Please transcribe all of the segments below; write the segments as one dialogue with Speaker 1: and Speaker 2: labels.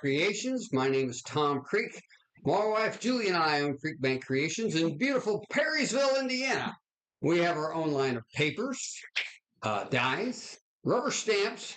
Speaker 1: Creations. My name is Tom Creek. My wife Julie and I own Creek Bank Creations in beautiful Perrysville, Indiana. We have our own line of papers, dyes, rubber stamps,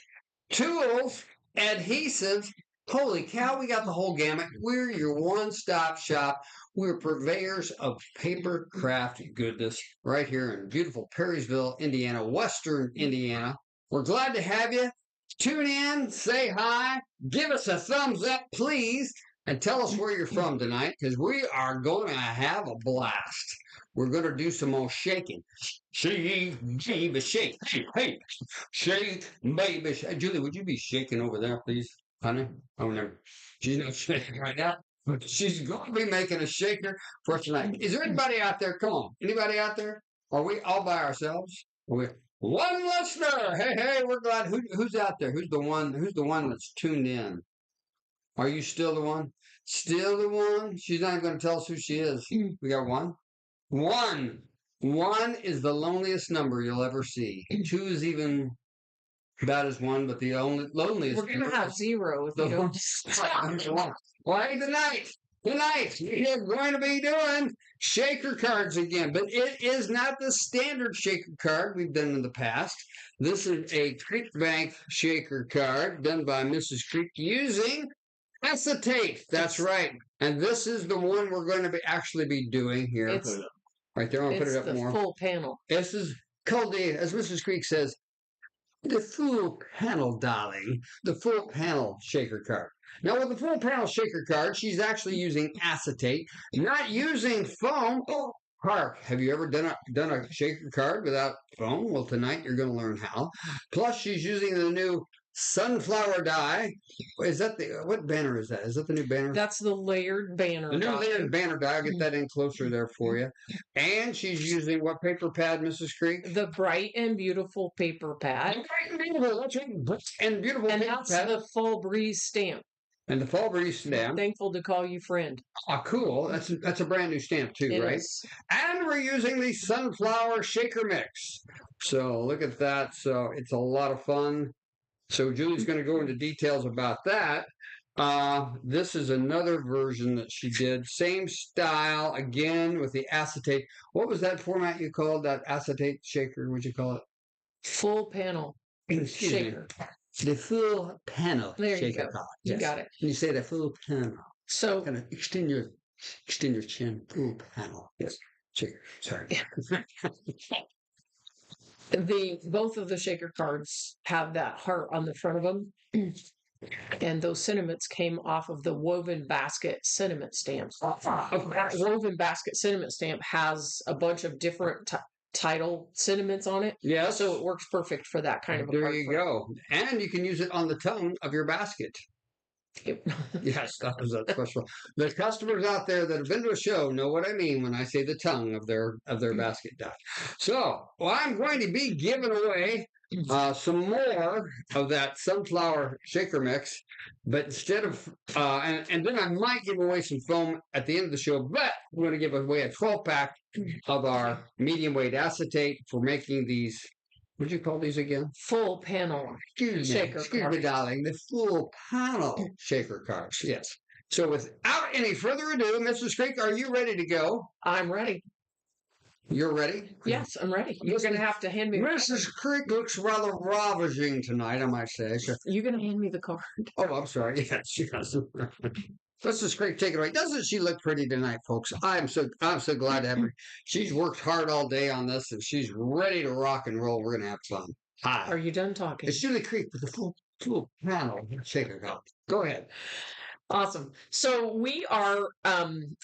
Speaker 1: tools, adhesives. Holy cow, we got the whole gamut. We're your one-stop shop. We're purveyors of paper craft goodness right here in beautiful Perrysville, Indiana, Western Indiana. We're glad to have you. Tune in, say hi, give us a thumbs up, please, and tell us where you're from tonight, because we are going to have a blast. We're going to do some more shaking. Shake, baby, shake. Hey, shake, baby. Julie, would you be shaking over there, please, honey? Oh, no. She's not shaking right now. But she's going to be making a shaker for tonight. Is there anybody out there? Come on. Anybody out there? Are we all by ourselves? Are we? One listener. Hey, we're glad. Who's out there? Who's the one that's tuned in? Are you still the one? Still the one? She's not going to tell us who she is. We got one. One is the loneliest number you'll ever see. Two is even about as one, but the only loneliest.
Speaker 2: We're gonna have zero if you don't.
Speaker 1: Why tonight we're going to be doing shaker cards again, but it is not the standard shaker card we've done in the past. This is a Creek Bank shaker card done by Mrs. Creek using acetate. That's right, and this is the one we're going to actually be doing here.
Speaker 2: It's,
Speaker 1: right there. I'll put it up
Speaker 2: the
Speaker 1: more.
Speaker 2: Full panel.
Speaker 1: This is called as Mrs. Creek says, the full panel, darling. The full panel shaker card. Now, with the full panel shaker card, she's actually using acetate, not using foam. Oh, hark! Have you ever done a shaker card without foam? Well, tonight you're going to learn how. Plus, she's using the new sunflower dye. Is that what banner is that? Is that the new banner?
Speaker 2: That's the layered banner.
Speaker 1: The new layered banner dye. I'll get that in closer there for you. And she's using what paper pad, Mrs. Creek?
Speaker 2: The Bright and Beautiful paper pad.
Speaker 1: Bright and Beautiful. That's right. And beautiful
Speaker 2: and
Speaker 1: paper
Speaker 2: that's
Speaker 1: pad.
Speaker 2: the Fall Breeze stamp.
Speaker 1: And the Fall Breeze stamp.
Speaker 2: Thankful to call you friend.
Speaker 1: Ah, cool. That's a brand new stamp too,
Speaker 2: It
Speaker 1: right?
Speaker 2: is.
Speaker 1: And we're using the sunflower shaker mix. So look at that. So it's a lot of fun. So Julie's going to go into details about that. This is another version that she did. Same style, again, with the acetate. What was that format you called that acetate shaker? What'd you call it?
Speaker 2: Full panel shaker.
Speaker 1: The full panel
Speaker 2: there
Speaker 1: shaker.
Speaker 2: You go.
Speaker 1: Yes.
Speaker 2: You got it.
Speaker 1: And you say the full panel.
Speaker 2: So
Speaker 1: kind of extend your chin. Full panel. Yes. Shaker. Sorry.
Speaker 2: Both of the shaker cards have that heart on the front of them. And those sentiments came off of the Woven Basket sentiment stamps. That Woven Basket sentiment stamp has a bunch of different title sentiments on it.
Speaker 1: Yeah.
Speaker 2: So it works perfect for that kind of a
Speaker 1: There you go. And you can use it on the tongue of your basket. Yes, that was a special. The customers out there that have been to a show know what I mean when I say the tongue of their basket die. So, I'm going to be giving away some more of that sunflower shaker mix, but instead of and then I might give away some foam at the end of the show, but we're going to give away a 12-pack of our medium weight acetate for making these. What did you call these again?
Speaker 2: Full panel shaker cards.
Speaker 1: Excuse me, darling. The full panel shaker cards. Yes. So without any further ado, Mrs. Creek, are you ready to go?
Speaker 2: I'm ready.
Speaker 1: You're ready?
Speaker 2: Yes, I'm ready. You're going to have to hand me.
Speaker 1: Mrs. Creek looks rather ravaging tonight, I might say.
Speaker 2: You're going to hand me the card.
Speaker 1: Oh, I'm sorry. Yes, she does. Mrs. Creek, take it away. Doesn't she look pretty tonight, folks? I'm so glad to have her. She's worked hard all day on this, and she's ready to rock and roll. We're going to have fun. Hi.
Speaker 2: Are you done talking?
Speaker 1: It's Julie Creek with the full panel shaker cup. Go ahead.
Speaker 2: Awesome. So we are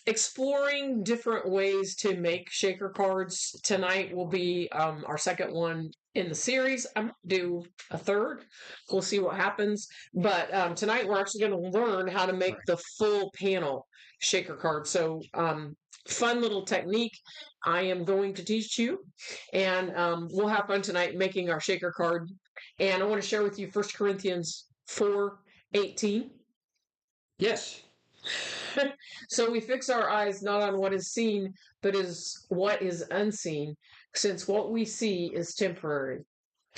Speaker 2: exploring different ways to make shaker cards. Tonight will be our second one in the series. I'm going to do a third. We'll see what happens. But tonight we're actually going to learn how to make the full panel shaker card. So fun little technique I am going to teach you. And we'll have fun tonight making our shaker card. And I want to share with you 1 Corinthians 4:18.
Speaker 1: Yes.
Speaker 2: So we fix our eyes not on what is seen, but is what is unseen, since what we see is temporary,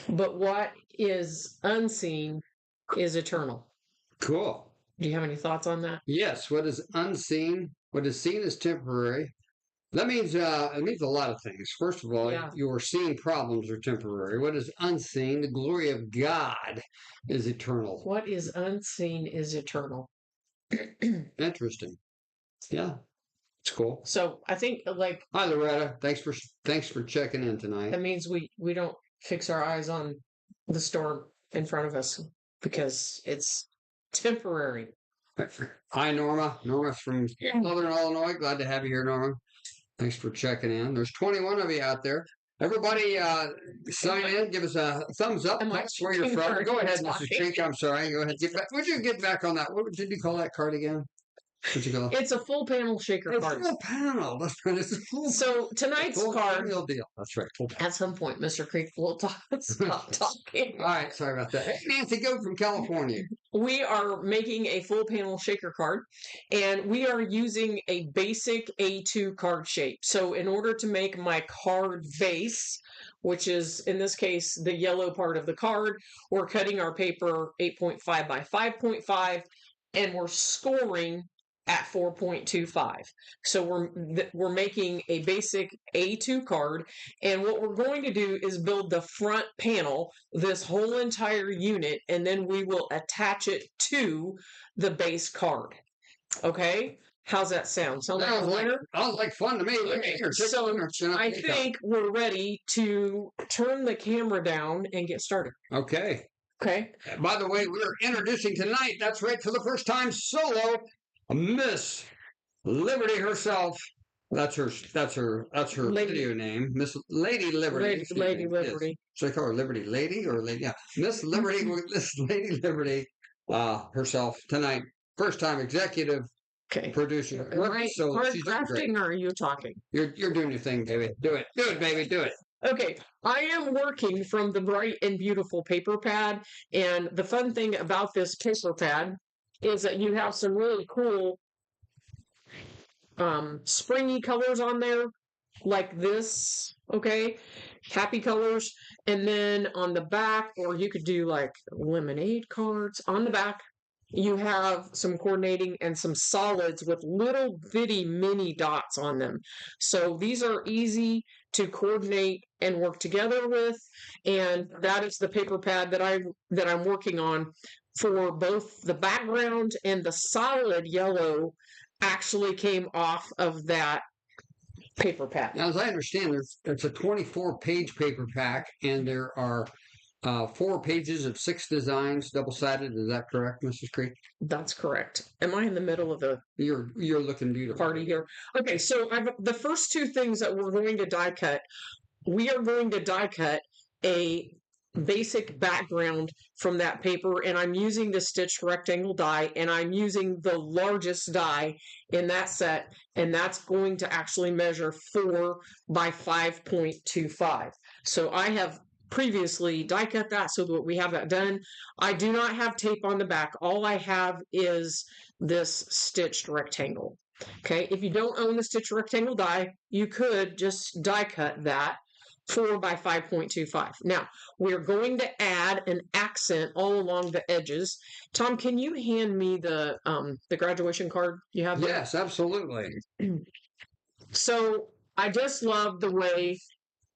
Speaker 2: but what is unseen is eternal.
Speaker 1: Cool.
Speaker 2: Do you have any thoughts on that?
Speaker 1: Yes, what is unseen, what is seen is temporary. That means it means a lot of things. First of all,
Speaker 2: Yeah.
Speaker 1: your seen problems are temporary. What is unseen, the glory of God is eternal.
Speaker 2: What is unseen is eternal.
Speaker 1: Interesting. Yeah, it's cool.
Speaker 2: So I think like
Speaker 1: Hi, Loretta. Thanks for checking in
Speaker 2: that
Speaker 1: tonight.
Speaker 2: means we don't fix our eyes on the storm in front of us because it's temporary.
Speaker 1: Hi, Norma. Norma's from Southern Illinois. Glad to have you here, Norma. Thanks for checking in. There's 21 of you out there. Everybody sign in. Give us a thumbs up.
Speaker 2: Am I
Speaker 1: Tell us where you're
Speaker 2: speaking
Speaker 1: from.
Speaker 2: or
Speaker 1: Go ahead,
Speaker 2: talking?
Speaker 1: Mrs. Creek. I'm sorry. Go ahead. Get back. Would you get back on that? What did you call that card again? What'd you call it?
Speaker 2: It's a full panel shaker
Speaker 1: A
Speaker 2: card.
Speaker 1: full panel. That's right. It's a full,
Speaker 2: So tonight's
Speaker 1: full
Speaker 2: card,
Speaker 1: real deal. That's right. Full panel.
Speaker 2: at some point, Mr. Creek will stop talking.
Speaker 1: All right. Sorry about that. Hey, Nancy Goat from California.
Speaker 2: We are making a full panel shaker card, and we are using a basic A2 card shape. So in order to make my card base, which is in this case the yellow part of the card, we're cutting our paper 8.5 by 5.5, and we're scoring at 4.25. So we're making a basic A2 card, and what we're going to do is build the front panel, this whole entire unit, and then we will attach it to the base card. Okay? How's that sound? Sound like a winner?
Speaker 1: Sounds like fun to me.
Speaker 2: Okay, so I think we're ready to turn the camera down and get started.
Speaker 1: Okay.
Speaker 2: Okay.
Speaker 1: By the way, we're introducing tonight, that's right, for the first time solo, Miss Liberty herself. That's her
Speaker 2: Lady.
Speaker 1: video name. Miss Lady Liberty.
Speaker 2: Lady Liberty.
Speaker 1: Yes. Should I call her Liberty Lady or Lady? Yeah. Miss Liberty, Miss Lady Liberty herself tonight. First time executive
Speaker 2: Okay.
Speaker 1: producer.
Speaker 2: Am I
Speaker 1: So
Speaker 2: hard
Speaker 1: she's doing great.
Speaker 2: crafting or are you talking?
Speaker 1: You're doing your thing, baby. Do it. Do it, baby. Do it.
Speaker 2: Okay, I am working from the Bright and Beautiful paper pad, and the fun thing about this paper pad is that you have some really cool springy colors on there, like this, okay? Happy colors. And then on the back, or you could do like lemonade cards. On the back, you have some coordinating and some solids with little bitty mini dots on them. So these are easy to coordinate and work together with, and that is the paper pad that I'm working on for both the background, and the solid yellow actually came off of that paper pad.
Speaker 1: Now, as I understand, it's a 24-page paper pack, and there are 4 pages of 6 designs, double-sided. Is that correct, Mrs. Creek?
Speaker 2: That's correct. Am I in the middle of the
Speaker 1: You're looking beautiful.
Speaker 2: party here? Okay, so the first 2 things that we're going to die cut. We are going to die cut a basic background from that paper, and I'm using the stitched rectangle die, and I'm using the largest die in that set, and that's going to actually measure 4 by 5.25. So I have previously die cut that so that we have that done. I do not have tape on the back. All I have is this stitched rectangle. Okay, if you don't own the stitched rectangle die, you could just die cut that 4 by 5.25. Now, we're going to add an accent all along the edges. Tom, can you hand me the graduation card you have there?
Speaker 1: Yes, absolutely.
Speaker 2: So I just love the way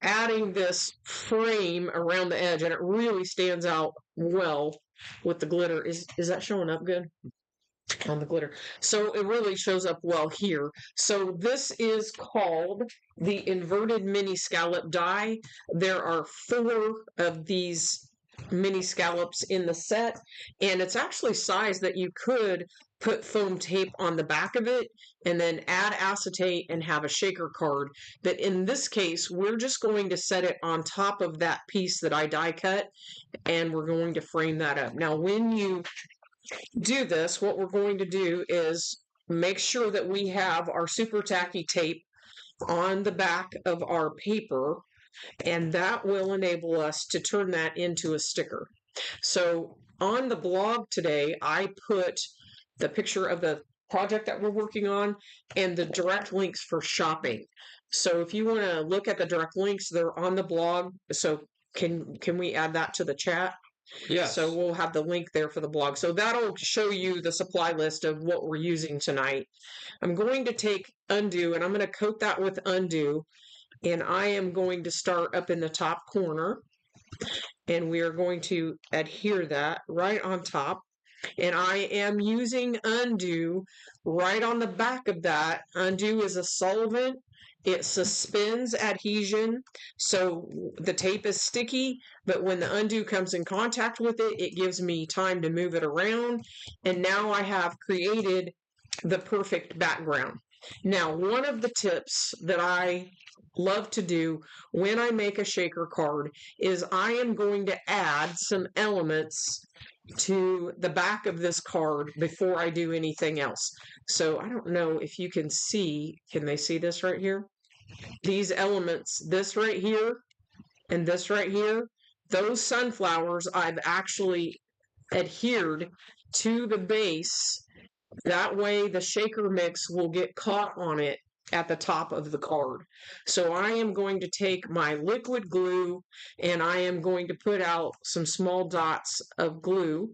Speaker 2: adding this frame around the edge, and it really stands out well with the glitter. Is that showing up good on the glitter? So it really shows up well here. So this is called the inverted mini scallop die. There are 4 of these mini scallops in the set, and it's actually sized that you could put foam tape on the back of it and then add acetate and have a shaker card. But in this case, we're just going to set it on top of that piece that I die cut, and we're going to frame that up. Now, when you do this, what we're going to do is make sure that we have our super tacky tape on the back of our paper, and that will enable us to turn that into a sticker. So on the blog today, I put the picture of the project that we're working on and the direct links for shopping. So if you want to look at the direct links, they're on the blog. So can we add that to the chat?
Speaker 1: Yes.
Speaker 2: So we'll have the link there for the blog. So that'll show you the supply list of what we're using tonight. I'm going to take Undu and I'm going to coat that with Undu. And I am going to start up in the top corner. And we are going to adhere that right on top. And I am using Undu right on the back of that. Undu is a solvent. It suspends adhesion, so the tape is sticky, but when the Undu comes in contact with it, it gives me time to move it around, and now I have created the perfect background. Now, one of the tips that I love to do when I make a shaker card is I am going to add some elements to the back of this card before I do anything else. So I don't know if you can see, can they see this right here? These elements, this right here and this right here, those sunflowers I've actually adhered to the base. That way the shaker mix will get caught on it at the top of the card. So I am going to take my liquid glue and I am going to put out some small dots of glue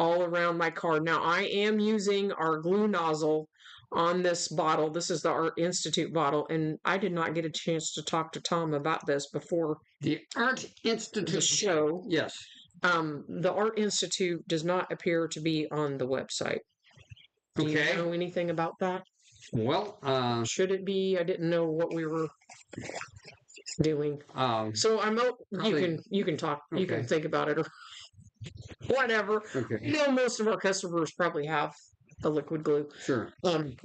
Speaker 2: all around my card. Now I am using our glue nozzle on this bottle. This is the Art Institute bottle, and I did not get a chance to talk to Tom about this before
Speaker 1: The Art Institute
Speaker 2: the show.
Speaker 1: Yes.
Speaker 2: The Art Institute does not appear to be on the website. Do you know anything about that?
Speaker 1: Well,
Speaker 2: should it be? I didn't know what we were doing. So I'm. You can talk. You can think about it or whatever.
Speaker 1: Okay.
Speaker 2: You know, most of our customers probably have the liquid glue.
Speaker 1: Sure.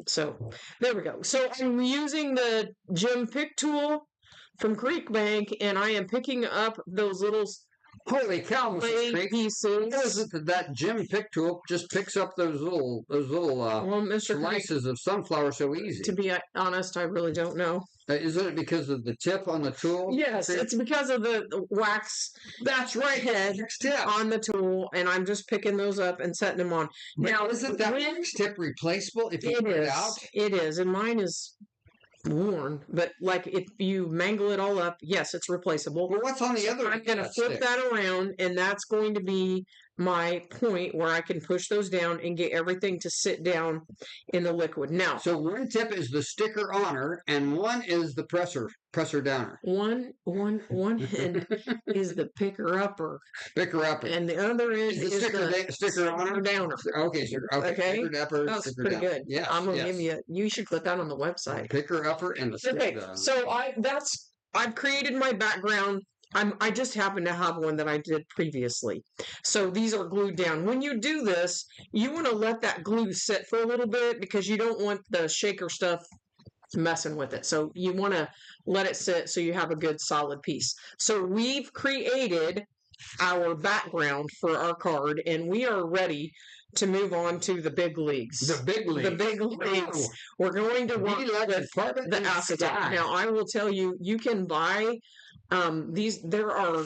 Speaker 2: So there we go. So I'm using the gem pick tool from Creek Bank, and I am picking up those little
Speaker 1: Holy cow, Mrs. Creek.
Speaker 2: pieces.
Speaker 1: How is it that gem pick tool just picks up those little
Speaker 2: Mr.
Speaker 1: slices of sunflower so easy?
Speaker 2: To be honest, I really don't know.
Speaker 1: Isn't it because of the tip on the tool?
Speaker 2: Yes, it's because of the wax.
Speaker 1: That's right.
Speaker 2: Head on the tool, and I'm just picking those up and setting them on.
Speaker 1: Now, isn't that wax tip replaceable if you put it out?
Speaker 2: It is, and mine is worn, but like if you mangle it all up, yes, it's replaceable.
Speaker 1: Well, what's on the other?
Speaker 2: I'm going to flip that around, and that's going to be my point where I can push those down and get everything to sit down in the liquid. Now,
Speaker 1: so one tip is the sticker oner, and one is the presser downer.
Speaker 2: One end is the picker upper, and the other end is the sticker oner downer.
Speaker 1: Okay, sir. Okay. Picker upper.
Speaker 2: That's pretty good.
Speaker 1: Yeah,
Speaker 2: I'm gonna give you. You should put that on the website.
Speaker 1: Picker upper and the sticker downer.
Speaker 2: So I've created my background. I just happen to have one that I did previously. So these are glued down. When you do this, you want to let that glue sit for a little bit because you don't want the shaker stuff messing with it. So you want to let it sit so you have a good solid piece. So we've created our background for our card, and we are ready to move on to the big leagues.
Speaker 1: The big leagues.
Speaker 2: The big leagues. Oh. We're going to work with the acetate. Now, I will tell you, you can buy these. There are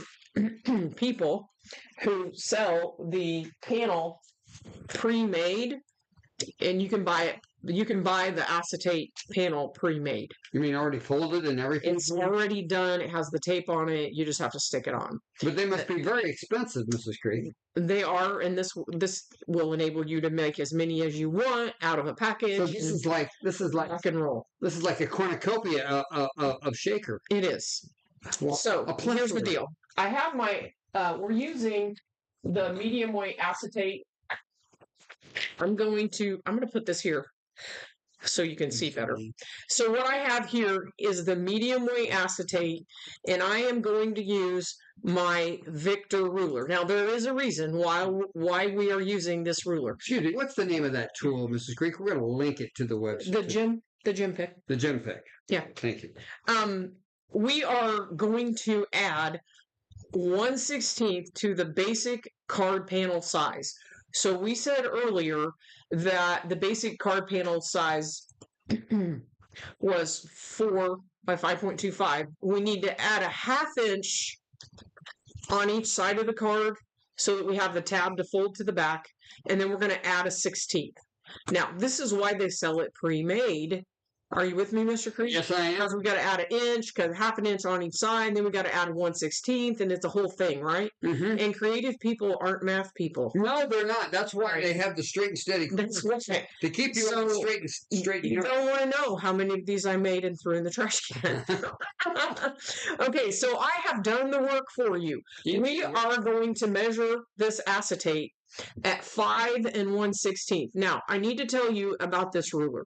Speaker 2: people who sell the panel pre-made, and you can buy it. You can buy the acetate panel pre-made.
Speaker 1: You mean already folded and everything?
Speaker 2: It's already done. It has the tape on it. You just have to stick it on.
Speaker 1: But they must be very expensive, Mrs. Creek.
Speaker 2: They are, and this will enable you to make as many as you want out of a package.
Speaker 1: So this is like
Speaker 2: rock and roll.
Speaker 1: This is like a cornucopia of shaker.
Speaker 2: It is.
Speaker 1: Well,
Speaker 2: so here's the deal. I have my. We're using the medium weight acetate. I'm going to put this here so you can see better. So what I have here is the medium weight acetate, and I am going to use my Victor ruler. Now there is a reason why we are using this ruler.
Speaker 1: Excuse me, what's the name of that tool, Mrs. Creek? We're going to link it to the website.
Speaker 2: The gem pick.
Speaker 1: The gem pick.
Speaker 2: Yeah.
Speaker 1: Thank you.
Speaker 2: We are going to add 1/16 to the basic card panel size. So we said earlier that the basic card panel size was 4 by 5.25. We need to add a 1/2 inch on each side of the card so that we have the tab to fold to the back, and then we're going to add a 1/16. Now, this is why they sell it pre-made, Are you with me, Mr. Creek?
Speaker 1: Yes, I am.
Speaker 2: Because we got to add an inch, because half an inch on each side, then we got to add 1/16th, and it's a whole thing, right?
Speaker 1: Mm-hmm.
Speaker 2: And creative people aren't math people.
Speaker 1: No, they're not. That's why
Speaker 2: Right.
Speaker 1: they have the straight and steady.
Speaker 2: That's right.
Speaker 1: To keep you
Speaker 2: So,
Speaker 1: straight and straight.
Speaker 2: You don't want to know how many of these I made and threw in the trash can. Okay, so I have done the work for you. We are going to measure this acetate at 5 1/16. Now, I need to tell you about this ruler.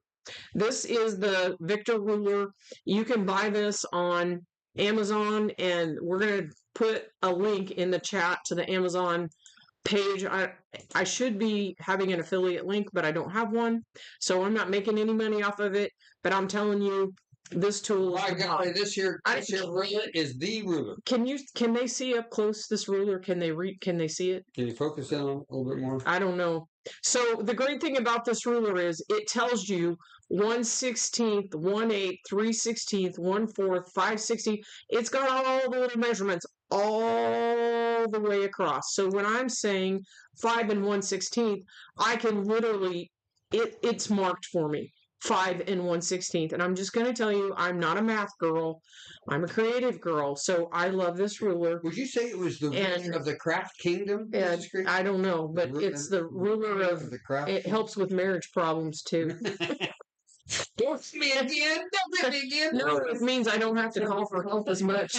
Speaker 2: This is the Victor ruler. You can buy this on Amazon, and we're going to put a link in the chat to the Amazon page. I should be having an affiliate link, but I don't have one, so I'm not making any money off of it. But I'm telling you, this tool is
Speaker 1: this here ruler is the ruler.
Speaker 2: Can they see up close this ruler? Can they see it?
Speaker 1: Can you focus in on it a little bit more?
Speaker 2: I don't know. So the great thing about this ruler is it tells you 1/16, 1/8, 3/16, 1/4, 5/16. It's got all the little measurements all the way across. So when I'm saying 5 1/16, I can literally it's marked for me. 5 1/16, and I'm just going to tell you, I'm not a math girl. I'm a creative girl, so I love this ruler.
Speaker 1: Would you say it was the ruler of the craft kingdom?
Speaker 2: I don't know, but it's the ruler of
Speaker 1: the craft.
Speaker 2: It helps with marriage problems too.
Speaker 1: Don't me again. Don't me again.
Speaker 2: No, it means I don't have to call for help as much.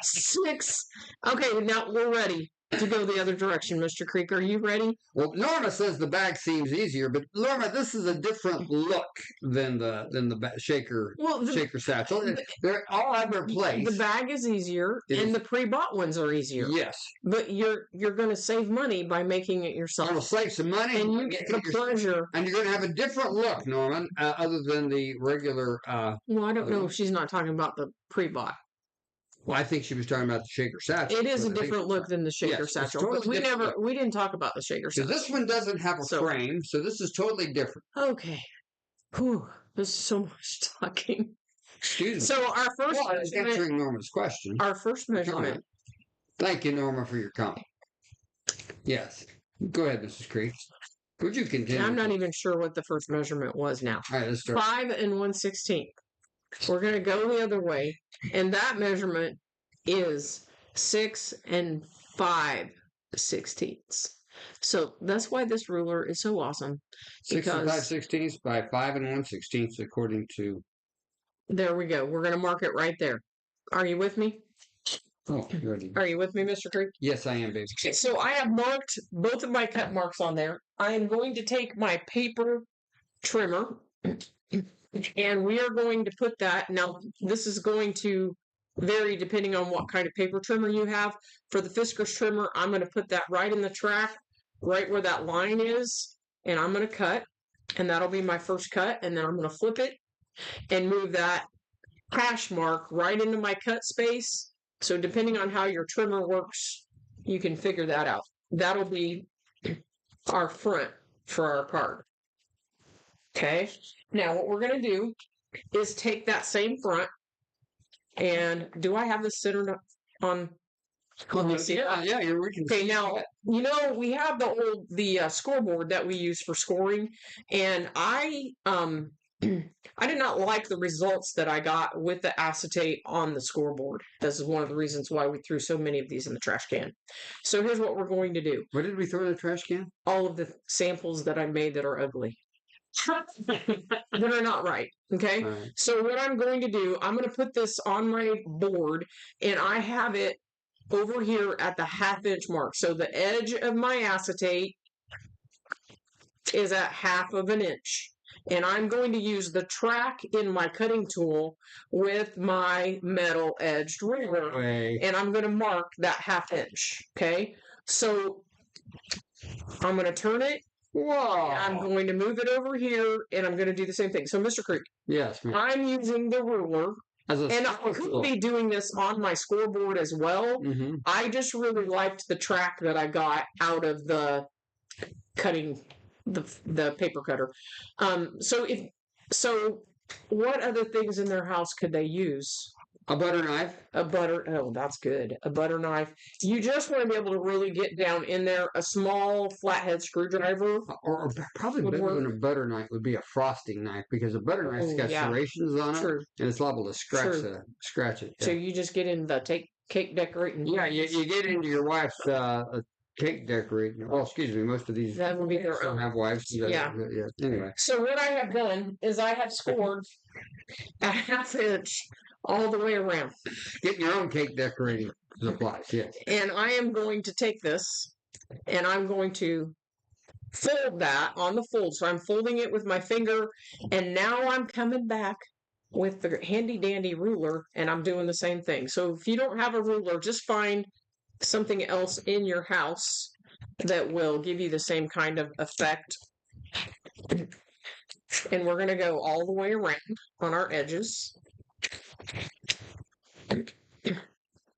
Speaker 2: 6. Okay, now we're ready to go the other direction, Mr. Creek. Are you ready?
Speaker 1: Well, Norma says the bag seems easier, but Norma, this is a different look than the shaker shaker satchel. They're all have their place.
Speaker 2: The bag is easier, and the pre-bought ones are easier.
Speaker 1: Yes,
Speaker 2: but you're going to save money by making it yourself.
Speaker 1: You'll save some money,
Speaker 2: and you get the pleasure.
Speaker 1: And you're going to have a different look, Norman, other than the regular.
Speaker 2: Well, I don't know if she's not talking about the pre-bought.
Speaker 1: Well, I think she was talking about the shaker satchel.
Speaker 2: It is a different look than the shaker satchel. Totally we didn't talk about the shaker satchel.
Speaker 1: This one doesn't have a frame, so this is totally different.
Speaker 2: Okay. Whew, there's so much talking.
Speaker 1: Excuse me.
Speaker 2: So our first
Speaker 1: answering Norma's question.
Speaker 2: Our first measurement.
Speaker 1: Thank you, Norma, for your comment. Yes. Go ahead, Mrs. Creek. Would you continue?
Speaker 2: I'm not even sure what the first measurement was now.
Speaker 1: All right, let's start.
Speaker 2: 5 1/16. We're going to go the other way, and that measurement is 6 5/16. So that's why this ruler is so awesome.
Speaker 1: 6 5/16 by 5 1/16, according to.
Speaker 2: There we go. We're going to mark it right there. Are you with me?
Speaker 1: Oh, ready.
Speaker 2: Are you with me, Mr. Creek?
Speaker 1: Yes, I am, baby.
Speaker 2: Okay, so I have marked both of my cut marks on there. I am going to take my paper trimmer. And we are going to put that, now this is going to vary depending on what kind of paper trimmer you have. For the Fiskars trimmer, I'm going to put that right in the track, right where that line is, and I'm going to cut, and that'll be my first cut, and then I'm going to flip it and move that hash mark right into my cut space. So depending on how your trimmer works, you can figure that out. That'll be our front for our card. Okay, now what we're going to do is take that same front, and do I have this centered on? Let me see.
Speaker 1: Yeah, we can.
Speaker 2: Okay, now we have the scoreboard that we use for scoring, and I did not like the results that I got with the acetate on the scoreboard. This is one of the reasons why we threw so many of these in the trash can. So here's what we're going to do.
Speaker 1: What did we throw in the trash can?
Speaker 2: All of the samples that I made that are ugly. That are not right. Okay.
Speaker 1: Right.
Speaker 2: So what I'm going to do, I'm going to put this on my board, and I have it over here at the 1/2 inch mark. So the edge of my acetate is at 1/2 inch. And I'm going to use the track in my cutting tool with my metal edged ruler. And I'm going to mark that 1/2 inch. Okay. So I'm going to turn it.
Speaker 1: Whoa.
Speaker 2: I'm going to move it over here, and I'm going to do the same thing. So, Mr. Creek.
Speaker 1: Yes, ma'am.
Speaker 2: I'm using the ruler, and I could be doing this on my scoreboard as well.
Speaker 1: Mm-hmm.
Speaker 2: I just really liked the track that I got out of the cutting, the paper cutter. So what other things in their house could they use
Speaker 1: A butter knife.
Speaker 2: Oh, that's good. A butter knife. You just want to be able to really get down in there. A small flathead screwdriver.
Speaker 1: Or probably better than a butter knife would be a frosting knife, because a butter knife's got serrations on it, and it's liable to scratch it. Yeah.
Speaker 2: So you just get in the cake decorating.
Speaker 1: Yeah, you get into your wife's cake decorating. Well, excuse me, most of these
Speaker 2: that would be their
Speaker 1: don't
Speaker 2: own.
Speaker 1: have wives.
Speaker 2: Yeah.
Speaker 1: Anyway.
Speaker 2: So what I have done is I have scored a 1/2 inch all the way around.
Speaker 1: Getting your own cake decorating supplies, yes.
Speaker 2: And I am going to take this and I'm going to fold that on the fold. So I'm folding it with my finger, and now I'm coming back with the handy dandy ruler and I'm doing the same thing. So if you don't have a ruler, just find something else in your house that will give you the same kind of effect. And we're going to go all the way around on our edges.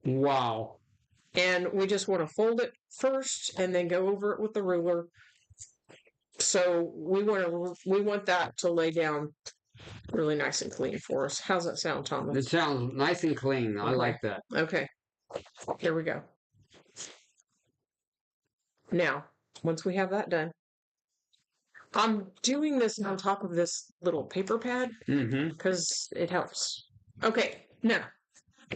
Speaker 1: Wow.
Speaker 2: And we just want to fold it first and then go over it with the ruler. So we want that to lay down really nice and clean for us. How's that sound, Thomas?
Speaker 1: It sounds nice and clean. I like that.
Speaker 2: Okay. Here we go. Now, once we have that done, I'm doing this on top of this little paper pad because it helps. Okay, now,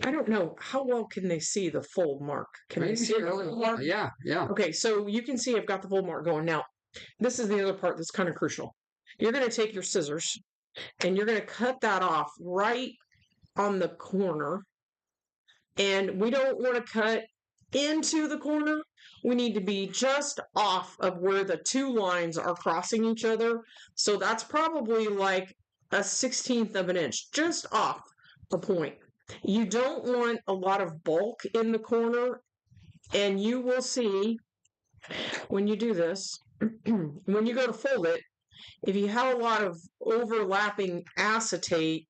Speaker 2: I don't know, how well can they see the fold mark? Can they see the fold mark?
Speaker 1: Yeah.
Speaker 2: Okay, so you can see I've got the fold mark going. Now, this is the other part that's kind of crucial. You're going to take your scissors and you're going to cut that off right on the corner. And we don't want to cut into the corner. We need to be just off of where the two lines are crossing each other. So that's probably like a 1/16 of an inch, just off the point. You don't want a lot of bulk in the corner, and you will see when you do this, when you go to fold it, if you have a lot of overlapping acetate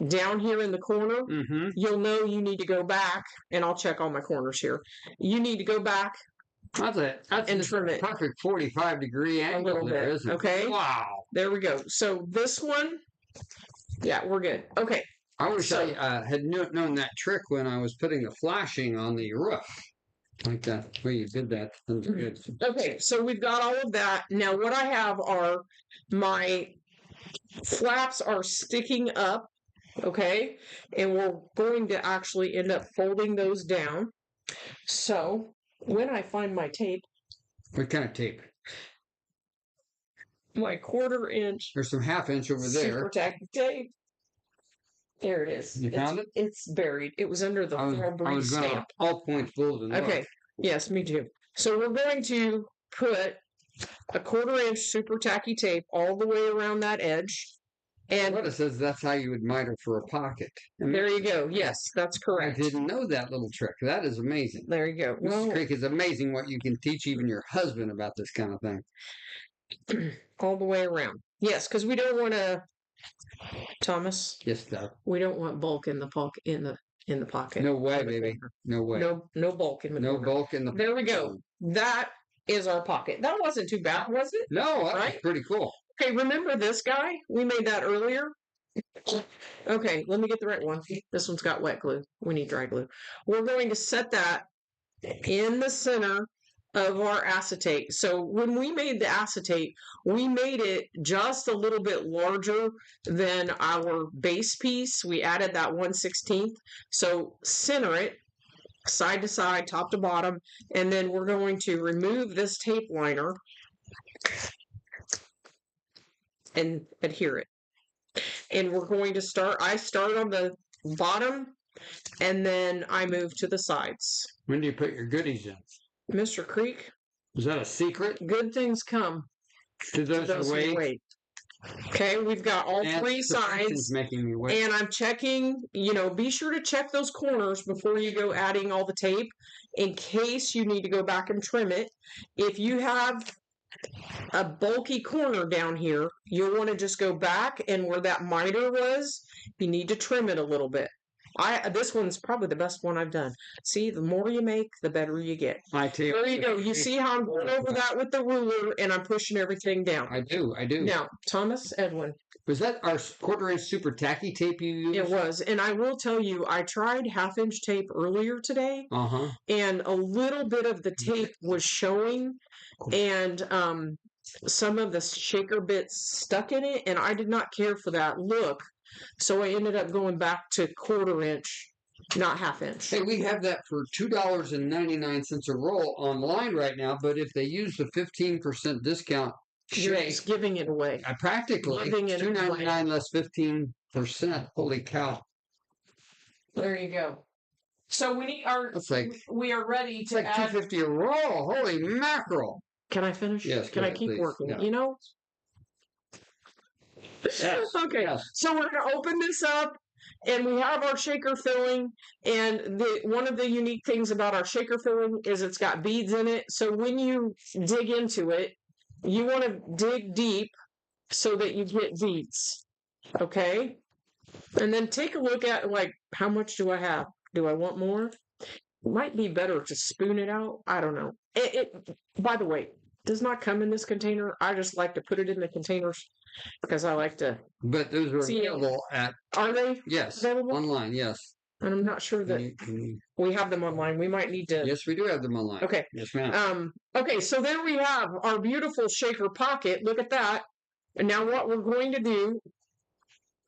Speaker 2: down here in the corner, you'll know you need to go back, and I'll check all my corners here. You need to go back and trim it.
Speaker 1: Perfect 45-degree angle.
Speaker 2: A little bit,
Speaker 1: isn't it?
Speaker 2: okay?
Speaker 1: Wow.
Speaker 2: There we go. So this one, yeah, we're good. Okay.
Speaker 1: I wish I had known that trick when I was putting the flashing on the roof. Like that way you did that. That's good.
Speaker 2: Okay, so we've got all of that. Now what I have are my flaps are sticking up, okay? And we're going to actually end up folding those down. So when I find my tape.
Speaker 1: What kind of tape?
Speaker 2: My 1/4 inch.
Speaker 1: There's some 1/2 inch over there.
Speaker 2: Super tacky tape. There it is.
Speaker 1: You found it?
Speaker 2: It's buried. It was under the Breeze stamp.
Speaker 1: All points bulletin.
Speaker 2: Okay. Yes, me too. So we're going to put a 1/4 inch super tacky tape all the way around that edge. And
Speaker 1: what it says, that's how you would miter for a pocket.
Speaker 2: There you go. Yes, that's correct.
Speaker 1: I didn't know that little trick. That is amazing.
Speaker 2: There you go.
Speaker 1: This trick is amazing what you can teach even your husband about this kind of thing.
Speaker 2: All the way around. Yes, because we don't want to. Thomas.
Speaker 1: Yes, Doug.
Speaker 2: We don't want bulk in the pocket.
Speaker 1: No way, baby. No way.
Speaker 2: No bulk in the
Speaker 1: corner. Bulk in the.
Speaker 2: There we go. That is our pocket. That wasn't too bad, was it?
Speaker 1: No, that was pretty cool.
Speaker 2: Okay, remember this guy? We made that earlier. Okay, let me get the right one. This one's got wet glue. We need dry glue. We're going to set that in the center of our acetate. So when we made the acetate, we made it just a little bit larger than our base piece. We added that 1/16. So center it side to side, top to bottom, and then we're going to remove this tape liner and adhere it. And we're going to I start on the bottom, and then I move to the sides.
Speaker 1: When do you put your goodies in?
Speaker 2: Mr. Creek.
Speaker 1: Is that a secret?
Speaker 2: Good things come
Speaker 1: to those who wait.
Speaker 2: Okay, we've got all 3 sides.
Speaker 1: Making me wait.
Speaker 2: And I'm checking, be sure to check those corners before you go adding all the tape in case you need to go back and trim it. If you have a bulky corner down here, you'll want to just go back, and where that miter was, you need to trim it a little bit. This one's probably the best one I've done. See, the more you make, the better you get. There you go. You see how I'm going over that with the ruler, and I'm pushing everything down.
Speaker 1: I do.
Speaker 2: Now, Thomas, Edwin,
Speaker 1: Was that our quarter-inch super tacky tape you used?
Speaker 2: It was. And I will tell you, I tried half-inch tape earlier today, and a little bit of the tape was showing, and some of the shaker bits stuck in it, and I did not care for that look. So I ended up going back to quarter-inch, not half-inch.
Speaker 1: Hey, we have that for $2.99 a roll online right now, but if they use the 15% discount,
Speaker 2: You're just giving it away.
Speaker 1: Practically, $2.99 less 15%. Holy cow!
Speaker 2: There you go. So we are ready to
Speaker 1: add $2.50 a roll. Holy mackerel!
Speaker 2: Can I finish?
Speaker 1: Yes.
Speaker 2: Can I keep
Speaker 1: please.
Speaker 2: working?
Speaker 1: Yeah.
Speaker 2: You know.
Speaker 1: Yes.
Speaker 2: Okay.
Speaker 1: Yes.
Speaker 2: So we're going to open this up, and we have our shaker filling. And one of the unique things about our shaker filling is it's got beads in it. So when you dig into it, you want to dig deep so that you get beads. Okay? And then take a look at, like, how much do I have? Do I want more? It might be better to spoon it out. I don't know. It by the way, does not come in this container. I just like to put it in the containers because I like to.
Speaker 1: But those are available at.
Speaker 2: Are they?
Speaker 1: Yes.
Speaker 2: Available?
Speaker 1: Online, yes.
Speaker 2: And I'm not sure that we have them online. We might need to.
Speaker 1: Yes, we do have them online.
Speaker 2: Okay.
Speaker 1: Yes, ma'am.
Speaker 2: Okay, so there we have our beautiful shaker pocket. Look at that. And now what we're going to do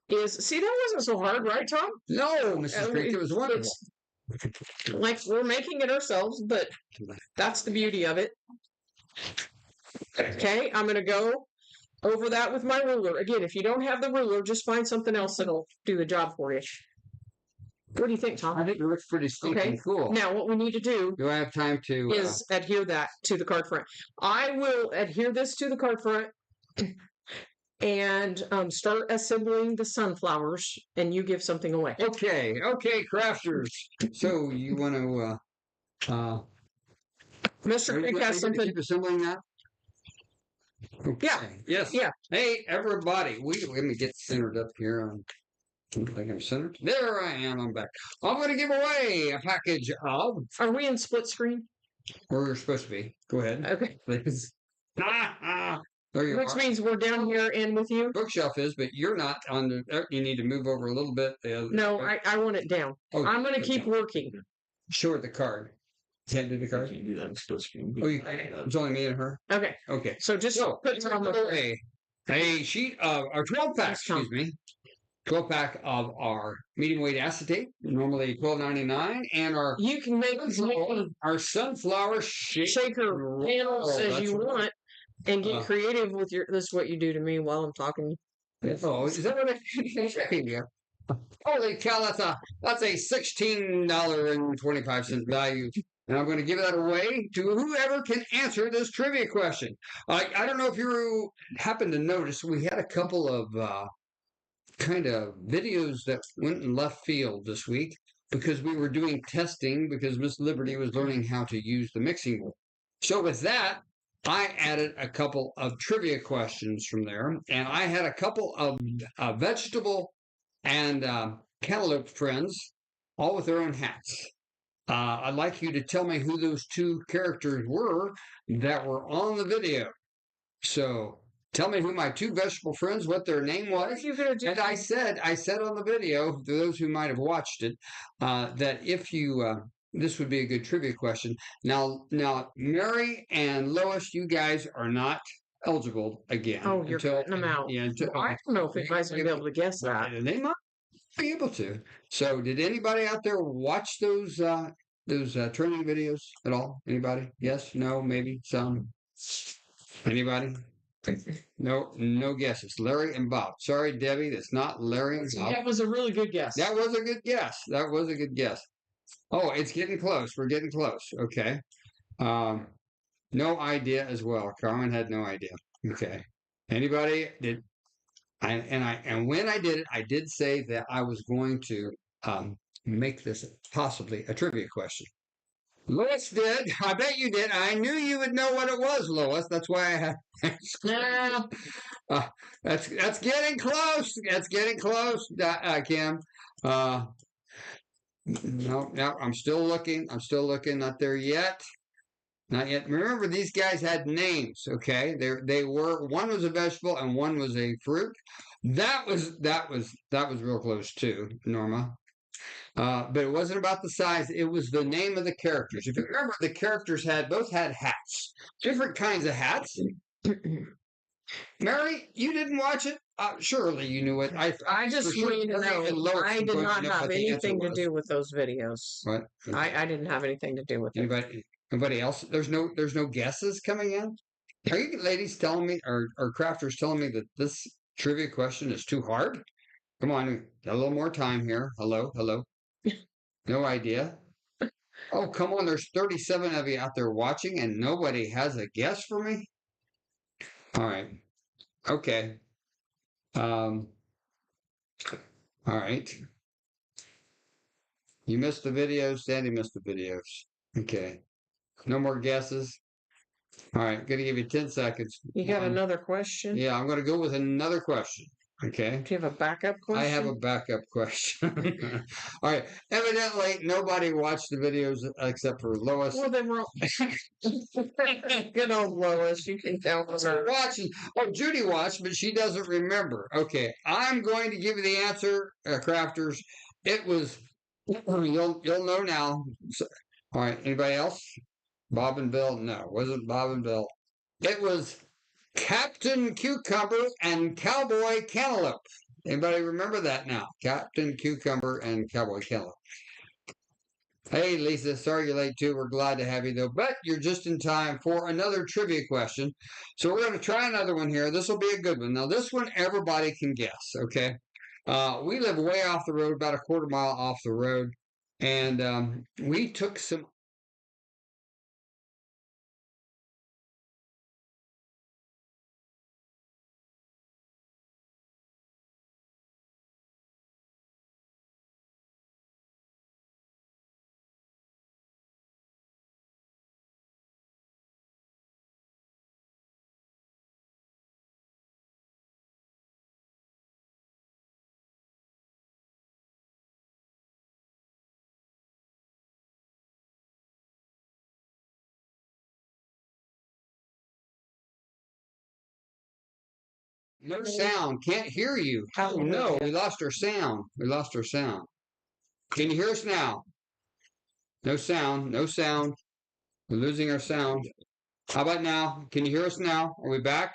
Speaker 2: is, see, that wasn't so hard, right, Tom?
Speaker 1: No, Mrs. Creek, it was wonderful.
Speaker 2: Like, we're making it ourselves, but that's the beauty of it. Okay, I'm going to go over that with my ruler. Again, if you don't have the ruler, just find something else that'll do the job for you. What do you think, Tom?
Speaker 1: I think it looks pretty stinking cool.
Speaker 2: Now, what we need to do...
Speaker 1: Do I have time to...
Speaker 2: is adhere that to the card front. I will adhere this to the card front and start assembling the sunflowers, and you give something away.
Speaker 1: Okay, crafters. So you want to...
Speaker 2: Mr. Creek has something...
Speaker 1: Keep assembling that? Okay.
Speaker 2: Yeah.
Speaker 1: Yes.
Speaker 2: Yeah.
Speaker 1: Hey, everybody. Let me get centered up here on... I think I'm centered. There I am. I'm back. I'm going to give away a package of...
Speaker 2: Are we in split screen?
Speaker 1: We're supposed to be. Go ahead.
Speaker 2: Okay.
Speaker 1: Please. There you
Speaker 2: Which means we're down here and with you?
Speaker 1: Bookshelf is, but you're not on the... You need to move over a little bit.
Speaker 2: No, I want it down. Oh, I'm going to keep working.
Speaker 1: Show her the card. Can't do the card?
Speaker 3: You can do that in split screen.
Speaker 1: Oh, it's only me and her?
Speaker 2: Okay.
Speaker 1: Okay.
Speaker 2: So just put it on the...
Speaker 1: A sheet of... Our 12-pack, excuse me. 12-pack of our medium weight acetate, normally $12.99, and our
Speaker 2: you can make
Speaker 1: our sunflower
Speaker 2: shaker panels as you want, and get creative with your. This is what you do to me while I'm talking.
Speaker 1: Oh, is that what I yeah. Holy cow! That's a $16.25 value. And I'm going to give that away to whoever can answer this trivia question. I don't know if you happen to notice, we had a couple of kind of videos that went in left field this week because we were doing testing because Miss Liberty was learning how to use the mixing bowl. So with that, I added a couple of trivia questions from there, and I had a couple of vegetable and cantaloupe friends, all with their own hats. I'd like you to tell me who those two characters were that were on the video. So tell me who my two vegetable friends, what their name was. And I said on the video, to those who might have watched it, that if you, this would be a good trivia question. Now, Mary and Lois, you guys are not eligible again.
Speaker 2: Oh, you're cutting them out. Yeah, I don't know if you guys will be able to guess that.
Speaker 1: They might be able to. So, did anybody out there watch those training videos at all? Anybody? Yes? No? Maybe? Some? Anybody? No guesses. Larry and Bob. Sorry, Debbie, that's not Larry and Bob.
Speaker 2: That was a really good guess.
Speaker 1: That was a good guess. Oh, it's getting close. We're getting close. Okay. No idea as well. Carmen had no idea. Okay. Anybody did? And when I did it, I did say that I was going to make this possibly a trivia question. Lois did. I bet you did. I knew you would know what it was, Lois. That's why I had. That's getting close. That's getting close, Kim. No, I'm still looking. Not there yet. Not yet. Remember, these guys had names. Okay, they were. One was a vegetable and one was a fruit. That was real close too, Norma. But it wasn't about the size. It was the name of the characters. If you remember, the characters both had hats, different kinds of hats. Mary, you didn't watch it? Surely you knew it.
Speaker 2: I just want you to know, I did not have anything to do with those videos.
Speaker 1: What?
Speaker 2: I didn't have anything to do with it.
Speaker 1: Anybody else? There's no guesses coming in? Are you ladies telling me, or crafters telling me that this trivia question is too hard? Come on, got a little more time here. Hello. No idea. Oh, come on. There's 37 of you out there watching and nobody has a guess for me? All right. Okay. All right. You missed the videos. Sandy missed the videos. Okay. No more guesses. All right. Going to give you 10 seconds.
Speaker 2: You got another question?
Speaker 1: Yeah, I'm going to go with another question. Okay.
Speaker 2: Do you have a backup question?
Speaker 1: I have a backup question. All right. Evidently, nobody watched the videos except for Lois.
Speaker 2: Well, they were. Good old Lois. You can tell her.
Speaker 1: Watching. Oh, Judy watched, but she doesn't remember. Okay. I'm going to give you the answer, crafters. It was. You'll know now. So, all right. Anybody else? Bob and Bill? No, it wasn't Bob and Bill. It was Captain Cucumber and Cowboy Cantaloupe. Anybody remember that now? Captain Cucumber and Cowboy Cantaloupe. Hey, Lisa, sorry you're late too. We're glad to have you though, but you're just in time for another trivia question. So we're going to try another one here. This will be a good one. Now, this one everybody can guess, okay? We live way off the road, about a quarter mile off the road, and we took some. No sound. Can't hear you. Oh no, we lost our sound. We lost our sound. Can you hear us now? No sound. No sound. We're losing our sound. How about now? Can you hear us now? Are we back?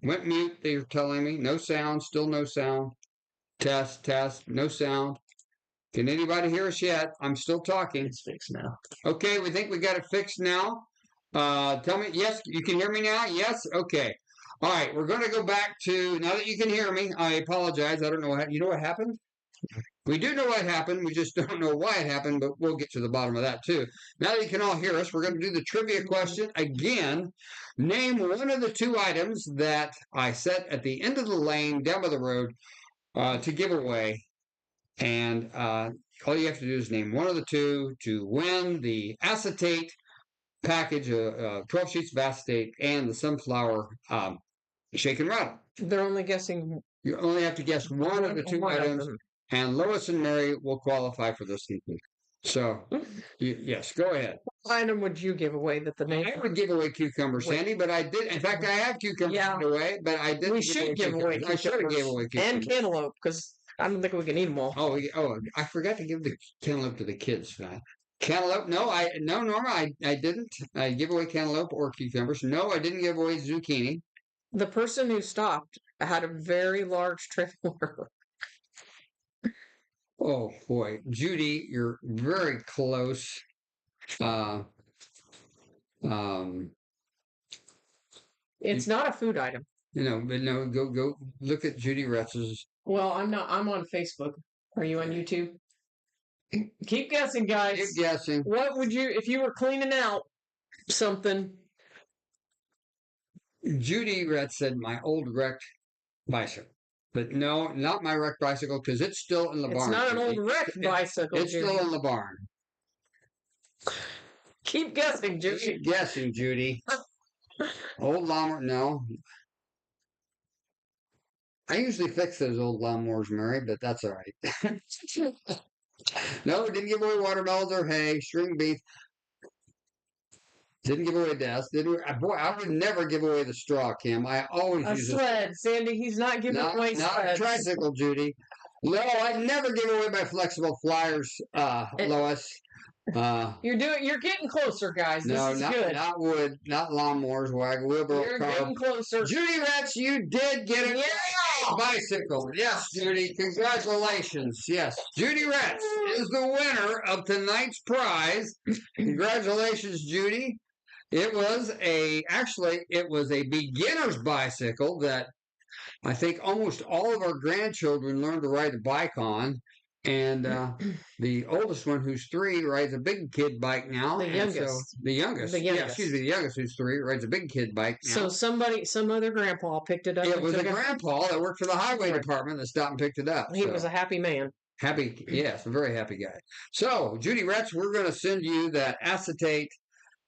Speaker 1: Went mute, they're telling me. No sound. Still no sound. Test, test. No sound. Can anybody hear us yet? I'm still talking.
Speaker 3: It's fixed now.
Speaker 1: Okay, we think we got it fixed now. Tell me, yes, you can hear me now? Yes? Okay. All right, we're going to go back to, now that you can hear me, I apologize. I don't know what, you know what happened? We do know what happened. We just don't know why it happened, but we'll get to the bottom of that too. Now that you can all hear us, we're going to do the trivia question again. Name one of the two items that I set at the end of the lane down by the road to give away. And all you have to do is name one of the two to win the acetate package, 12 sheets of acetate, and the sunflower shake and rattle.
Speaker 2: They're only guessing.
Speaker 1: You only have to guess one of the two items, and Lois and Mary will qualify for this. So, yes, go ahead.
Speaker 2: What item would you give away that the name?
Speaker 1: I would give away cucumber, Sandy, but I did. In fact, I have cucumbers away, but I didn't.
Speaker 2: We should give away cucumbers.
Speaker 1: I should have gave away cucumbers.
Speaker 2: And cantaloupe, because I don't think we can eat them all.
Speaker 1: Oh, I forgot to give the cantaloupe to the kids. Cantaloupe? No, Norma, I didn't. I give away cantaloupe or cucumbers. No, I didn't give away zucchini.
Speaker 2: The person who stopped had a very large trailer.
Speaker 1: Oh boy, Judy, you're very close.
Speaker 2: It's not a food item.
Speaker 1: But no, go look at Judy Retz's.
Speaker 2: Well, I'm not. I'm on Facebook. Are you on YouTube? Keep guessing, guys.
Speaker 1: Keep guessing.
Speaker 2: What would you, if you were cleaning out something?
Speaker 1: Judy Retz said my old wrecked bicycle. But no, not my wrecked bicycle, because it's still in the barn.
Speaker 2: It's not an old wrecked bicycle,
Speaker 1: It's
Speaker 2: Judy.
Speaker 1: still in the barn.
Speaker 2: Keep guessing, Judy.
Speaker 1: Keep guessing, Judy. Old lawnmower, no. I usually fix those old lawnmowers, Mary, but that's all right. No, didn't give away watermelons or hay, string beef. Didn't give away desk. Didn't boy? I would never give away the straw, Kim. I always
Speaker 2: A
Speaker 1: use
Speaker 2: sled, Sandy. He's not giving away
Speaker 1: not a
Speaker 2: sleds.
Speaker 1: tricycle, Judy. No, I never give away my flexible flyers, Lois.
Speaker 2: You're getting closer, guys. This
Speaker 1: No,
Speaker 2: is good.
Speaker 1: not wood, not lawnmowers, wagon, wheelbarrow,
Speaker 2: You're
Speaker 1: car.
Speaker 2: getting closer.
Speaker 1: Judy Retz, you did get a
Speaker 2: Yeah!
Speaker 1: bicycle. Yes, Judy, congratulations. Yes, Judy Retz is the winner of tonight's prize. Congratulations, Judy. It was it was a beginner's bicycle that I think almost all of our grandchildren learned to ride a bike on. And the oldest one, who's 3, rides a big kid bike now.
Speaker 2: The youngest.
Speaker 1: So the youngest. Yeah, excuse me, the youngest, who's 3, rides a big kid bike now.
Speaker 2: So some other grandpa picked it up.
Speaker 1: It was a grandpa that worked for the highway department that stopped and picked it up.
Speaker 2: He was a happy man.
Speaker 1: Happy, yes, a very happy guy. So, Judy Retz, we're going to send you that acetate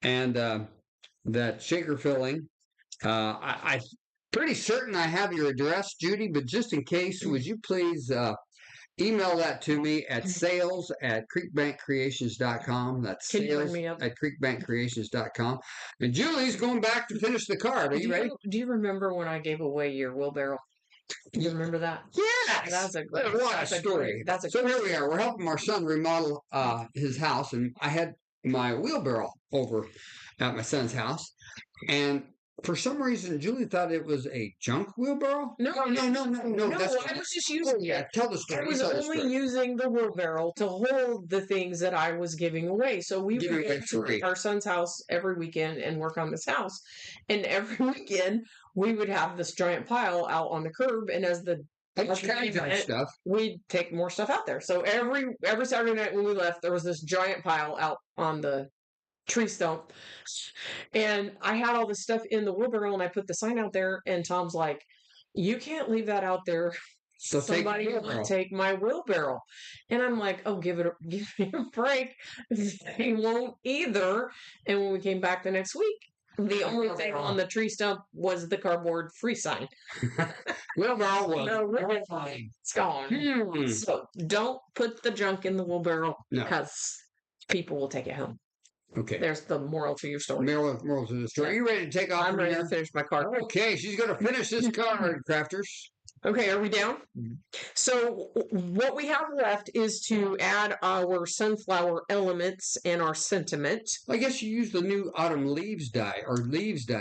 Speaker 1: and that shaker filling. I'm pretty certain I have your address, Judy, but just in case, would you please email that to me at sales@creekbankcreations.com. That's sales@creekbankcreations.com. And Julie's going back to finish the card. Are you ready?
Speaker 2: Do you remember when I gave away your wheelbarrow? Do you remember that?
Speaker 1: Yes.
Speaker 2: That's a
Speaker 1: story. So here we are. We're helping our son remodel his house, and I had my wheelbarrow over at my son's house, and for some reason, Julie thought it was a junk wheelbarrow.
Speaker 2: No,
Speaker 1: I
Speaker 2: was just using it.
Speaker 1: Tell the story.
Speaker 2: I was only using the wheelbarrow to hold the things that I was giving away. So we would go to our son's house every weekend and work on this house. And every weekend, we would have this giant pile out on the curb. And as the
Speaker 1: stuff,
Speaker 2: we'd take more stuff out there. So every Saturday night when we left, there was this giant pile out on the tree stump, and I had all this stuff in the wheelbarrow, and I put the sign out there, and Tom's like, you can't leave that out there,
Speaker 1: so
Speaker 2: somebody will take my wheelbarrow. And I'm like, oh, give me a break. They won't either. And when we came back the next week, the only thing on the tree stump was the cardboard free sign.
Speaker 1: Wheelbarrow was
Speaker 2: it's gone. So don't put the junk in the wheelbarrow, because people will take it home.
Speaker 1: Okay.
Speaker 2: There's the moral to your story.
Speaker 1: Moral to the story. Are you ready to take off?
Speaker 2: I'm ready to finish my card.
Speaker 1: Okay, she's going to finish this card, crafters.
Speaker 2: Okay, are we down? So what we have left is to add our sunflower elements and our sentiment.
Speaker 1: I guess you used the new autumn leaves dye.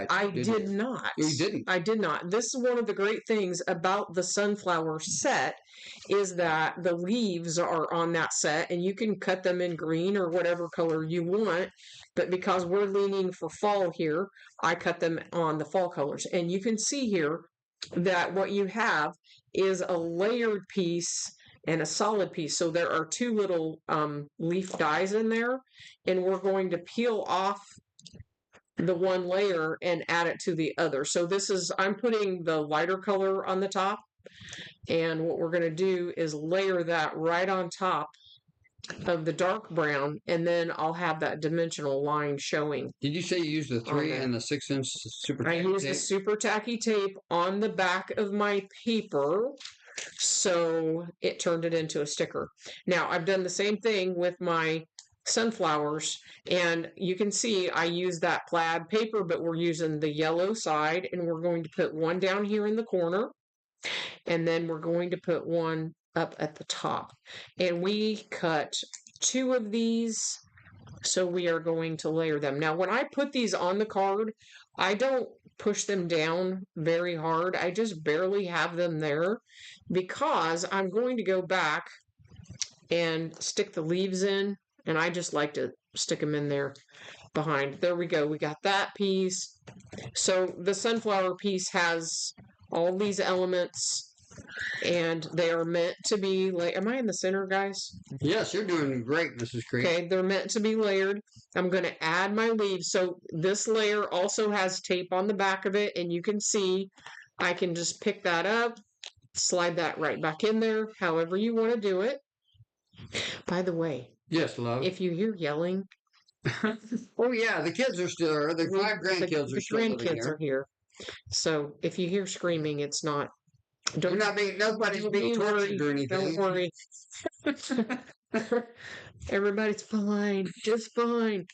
Speaker 2: I did not.
Speaker 1: You didn't?
Speaker 2: I did not. This is one of the great things about the sunflower set, is that the leaves are on that set, and you can cut them in green or whatever color you want. But because we're leaning for fall here, I cut them on the fall colors. And you can see here that what you have is a layered piece and a solid piece. So there are 2 little leaf dies in there, and we're going to peel off the one layer and add it to the other. So I'm putting the lighter color on the top, and what we're going to do is layer that right on top of the dark brown, and then I'll have that dimensional line showing.
Speaker 1: Did you say you used the 3 and the 6-inch super tacky tape?
Speaker 2: I used the super tacky tape on the back of my paper, so it turned it into a sticker. Now, I've done the same thing with my sunflowers, and you can see I use that plaid paper, but we're using the yellow side, and we're going to put one down here in the corner, and then we're going to put one up at the top. And we cut 2 of these, so we are going to layer them. Now, when I put these on the card, I don't push them down very hard. I just barely have them there, because I'm going to go back and stick the leaves in, and I just like to stick them in there behind. There we go. We got that piece. So the sunflower piece has all these elements, and they are meant to be am I in the center, guys?
Speaker 1: Yes, you're doing great, Mrs. Creek.
Speaker 2: Okay, they're meant to be layered. I'm going to add my leaves. So this layer also has tape on the back of it, and you can see I can just pick that up, slide that right back in there, however you want to do it. By the way,
Speaker 1: yes, love.
Speaker 2: If you hear yelling,
Speaker 1: oh yeah, the kids are still there. The 5 grandkids are still living here.
Speaker 2: The grandkids are here. So if you hear screaming, it's not.
Speaker 1: Nobody's being tortured or anything.
Speaker 2: Don't worry. Everybody's fine. Just fine.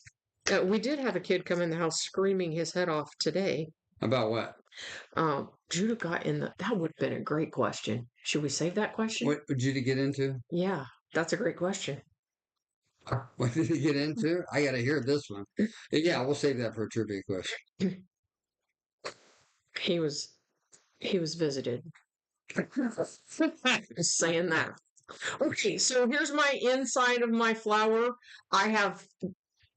Speaker 2: We did have a kid come in the house screaming his head off today.
Speaker 1: About what?
Speaker 2: Judah got in the. That would have been a great question. Should we save that question?
Speaker 1: What would you get into?
Speaker 2: Yeah, that's a great question.
Speaker 1: What did he get into? I got to hear this one. Yeah, we'll save that for a trivia question.
Speaker 2: He was visited. Just saying that. Okay, so here's my inside of my flower. I have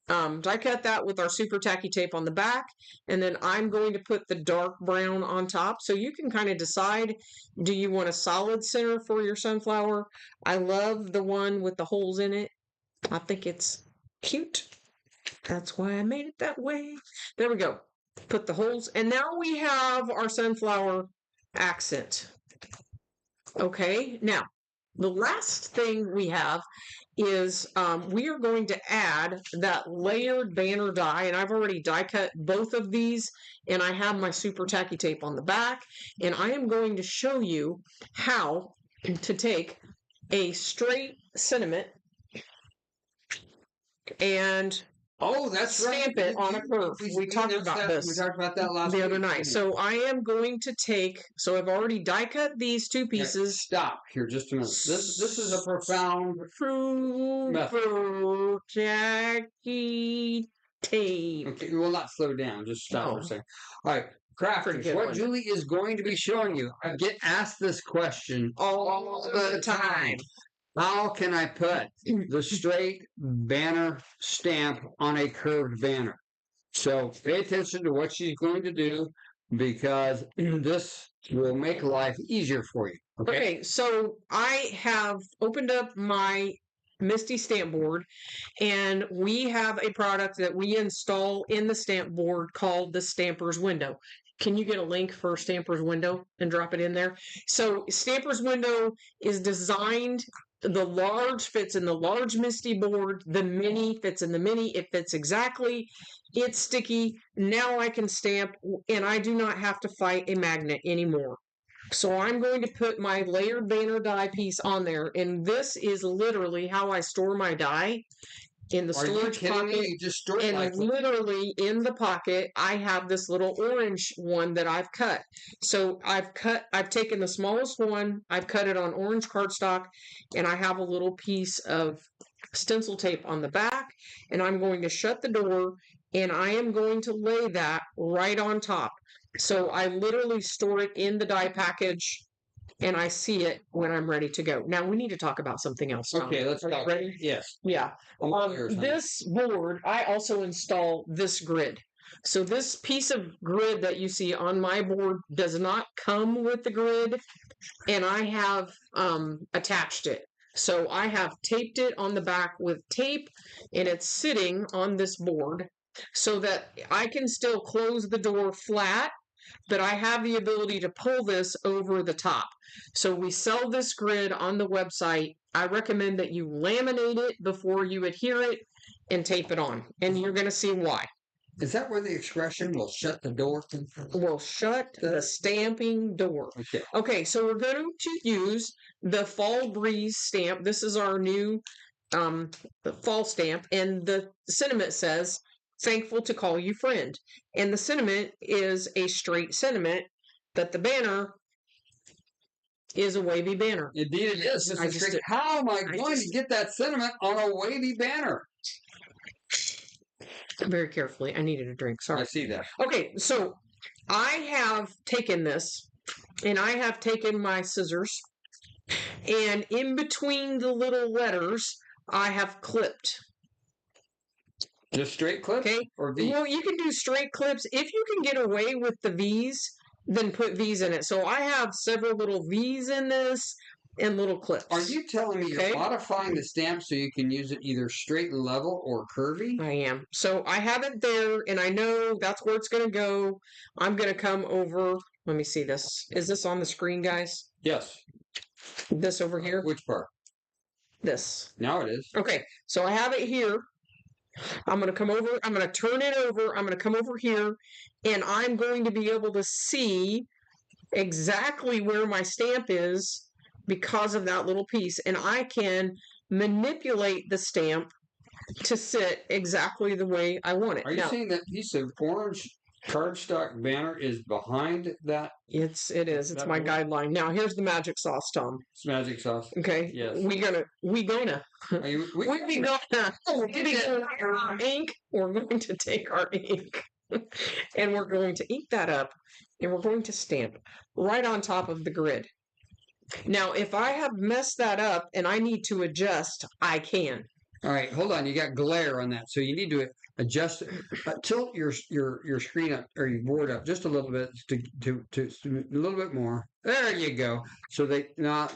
Speaker 2: die cut that with our super tacky tape on the back, and then I'm going to put the dark brown on top. So you can kind of decide, do you want a solid center for your sunflower? I love the one with the holes in it. I think it's cute. That's why I made it that way. There we go. Put the holes, and now we have our sunflower accent. Okay, now the last thing we have is we are going to add that layered banner die, and I've already die cut both of these, and I have my super tacky tape on the back, and I am going to show you how to take a straight sentiment and
Speaker 1: that's
Speaker 2: stamp it on a curve. We talked about this.
Speaker 1: We talked about that last
Speaker 2: the other night. So I am going to take. So I've already die cut these two pieces.
Speaker 1: Okay, stop here, just a minute. This is a profound
Speaker 2: super tacky tape.
Speaker 1: Okay, we will not slow down. Just stop for a second. All right, crafters. What Julie is going to be showing you. I get asked this question
Speaker 2: all the time.
Speaker 1: How can I put the straight banner stamp on a curved banner? So pay attention to what she's going to do, because this will make life easier for you.
Speaker 2: Okay, so I have opened up my Misty stamp board, and we have a product that we install in the stamp board called the Stamper's Window. Can you get a link for Stamper's Window and drop it in there? So Stamper's Window is designed. The large fits in the large Misty board. The mini fits in the mini. It fits exactly. It's sticky. Now I can stamp, and I do not have to fight a magnet anymore. So I'm going to put my layered banner die piece on there, and this is literally how I store my die. In the storage pocket,
Speaker 1: you just store it
Speaker 2: and
Speaker 1: like
Speaker 2: literally in the pocket, I have this little orange one that I've cut. So I've taken the smallest one, I've cut it on orange cardstock, and I have a little piece of stencil tape on the back, and I'm going to shut the door, and I am going to lay that right on top. So I literally store it in the die package, and I see it when I'm ready to go. Now we need to talk about something else, Tom.
Speaker 1: Okay, let's talk.
Speaker 2: Ready?
Speaker 1: Yes.
Speaker 2: Yeah. This board, I also install this grid. So this piece of grid that you see on my board does not come with the grid, and I have attached it. So I have taped it on the back with tape, and it's sitting on this board so that I can still close the door flat, but I have the ability to pull this over the top. So we sell this grid on the website. I recommend that you laminate it before you adhere it and tape it on, and you're going to see why.
Speaker 1: Is that where the expression will shut the door?
Speaker 2: Will shut the stamping door. Okay, so we're going to use the Fall Breeze stamp. This is our new fall stamp, and the sentiment says, "Thankful to call you friend." And the sentiment is a straight sentiment, but the banner is a wavy banner.
Speaker 1: Indeed it is. How am I going to get that sentiment on a wavy banner?
Speaker 2: Very carefully. I needed a drink. Sorry.
Speaker 1: I see that.
Speaker 2: Okay, so I have taken this, and I have taken my scissors, and in between the little letters, I have clipped.
Speaker 1: Just straight clips?
Speaker 2: Okay.
Speaker 1: Or V's?
Speaker 2: Well, you can do straight clips. If you can get away with the V's, then put V's in it. So I have several little V's in this and little clips.
Speaker 1: Are you telling me you're modifying the stamp so you can use it either straight and level or curvy?
Speaker 2: I am. So I have it there, and I know that's where it's going to go. I'm going to come over. Let me see this. Is this on the screen, guys?
Speaker 1: Yes.
Speaker 2: This over here?
Speaker 1: Which part?
Speaker 2: This.
Speaker 1: Now it is.
Speaker 2: Okay, so I have it here. I'm going to come over. I'm going to turn it over. I'm going to come over here, and I'm going to be able to see exactly where my stamp is because of that little piece. And I can manipulate the stamp to sit exactly the way I want it.
Speaker 1: Are you
Speaker 2: Now,
Speaker 1: saying that piece of orange cardstock banner is behind that?
Speaker 2: it is. It's
Speaker 1: that
Speaker 2: my
Speaker 1: one?
Speaker 2: guideline. Now, here's the magic sauce, Tom.
Speaker 1: It's magic sauce.
Speaker 2: Okay.
Speaker 1: Yes.
Speaker 2: We gonna.
Speaker 1: We
Speaker 2: ink. We're going to take our ink and we're going to ink that up and we're going to stamp right on top of the grid. Now, if I have messed that up and I need to adjust, I can.
Speaker 1: All right, hold on. You got glare on that, so you need to adjust. Tilt your screen up or your board up just a little bit to a little bit more. There you go. So they not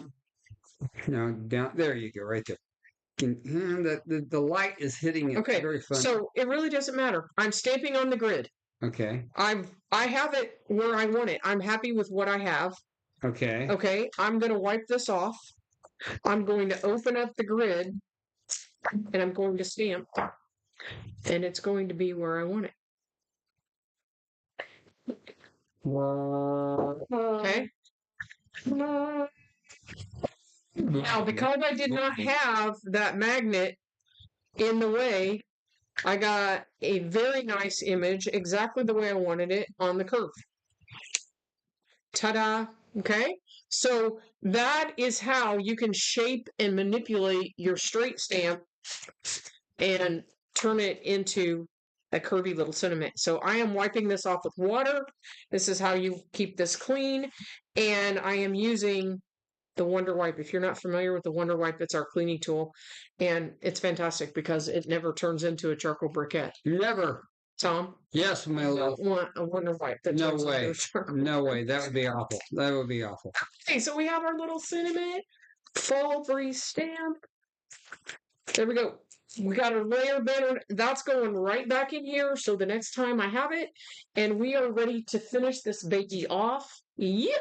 Speaker 1: down. There you go, right there. And the light is hitting it.
Speaker 2: Okay,
Speaker 1: very funny.
Speaker 2: So it really doesn't matter. I'm stamping on the grid.
Speaker 1: Okay.
Speaker 2: I have it where I want it. I'm happy with what I have.
Speaker 1: Okay.
Speaker 2: Okay, I'm going to wipe this off. I'm going to open up the grid and I'm going to stamp. And it's going to be where I want it. Okay. Now, because I did not have that magnet in the way, I got a very nice image, exactly the way I wanted it, on the curve. Ta-da! Okay? So that is how you can shape and manipulate your straight stamp and turn it into a curvy little sentiment. So I am wiping this off with water. This is how you keep this clean. And I am using the Wonder Wipe. If you're not familiar with the Wonder Wipe, it's our cleaning tool. And it's fantastic because it never turns into a charcoal briquette.
Speaker 1: Never.
Speaker 2: Tom?
Speaker 1: Yes, my love.
Speaker 2: Want a Wonder Wipe that
Speaker 1: No
Speaker 2: turns
Speaker 1: way.
Speaker 2: into a charcoal.
Speaker 1: No way. That would be awful. That would be awful.
Speaker 2: Okay, so we have our little sentiment. Fall breeze stamp. There we go. We got our layer banner. That's going right back in here. So the next time I have it, and we are ready to finish this baby off. Yahoo!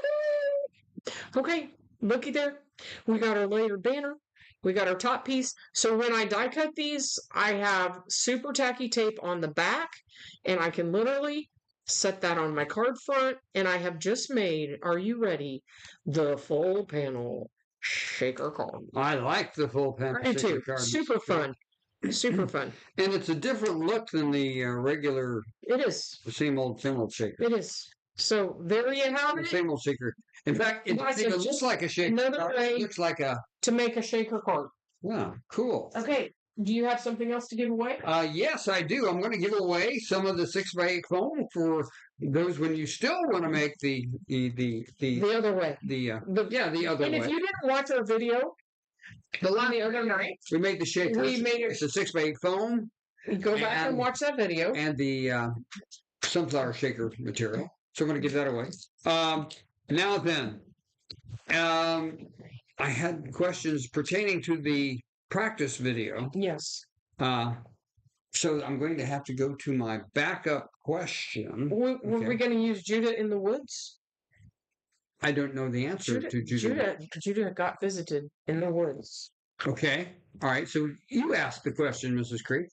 Speaker 2: Okay, looky there. We got our layered banner. We got our top piece. So when I die cut these, I have super tacky tape on the back, and I can literally set that on my card front, and I have just made, are you ready, the full panel shaker card.
Speaker 1: I like the full panel
Speaker 2: I do
Speaker 1: shaker
Speaker 2: too.
Speaker 1: card.
Speaker 2: Super fun. Super fun.
Speaker 1: And it's a different look than the regular.
Speaker 2: It is.
Speaker 1: The same old shaker.
Speaker 2: It is. So there you have
Speaker 1: The
Speaker 2: it.
Speaker 1: same old shaker. In fact, it
Speaker 2: Like
Speaker 1: doesn't even
Speaker 2: just
Speaker 1: look like a shaker
Speaker 2: another
Speaker 1: card.
Speaker 2: way
Speaker 1: It looks like a.
Speaker 2: to make a shaker card.
Speaker 1: Wow, cool.
Speaker 2: Okay. Do you have something else to give away?
Speaker 1: Yes, I do. I'm going to give away some of the 6x8 foam for those when you still want to make the
Speaker 2: other way.
Speaker 1: the other
Speaker 2: And
Speaker 1: way.
Speaker 2: if you didn't watch our video the other night,
Speaker 1: We made the shaker.
Speaker 2: we made it.
Speaker 1: It's a 6x8 foam
Speaker 2: Go back and watch that video.
Speaker 1: and the sunflower shaker material. So I'm going to give that away. Now then, I had questions pertaining to the practice video.
Speaker 2: Yes.
Speaker 1: So I'm going to have to go to my backup question.
Speaker 2: Were we going to use Judah in the woods?
Speaker 1: I don't know the answer to Judah.
Speaker 2: Judah got visited in the woods.
Speaker 1: Okay. All right. So you asked the question, Mrs. Creek.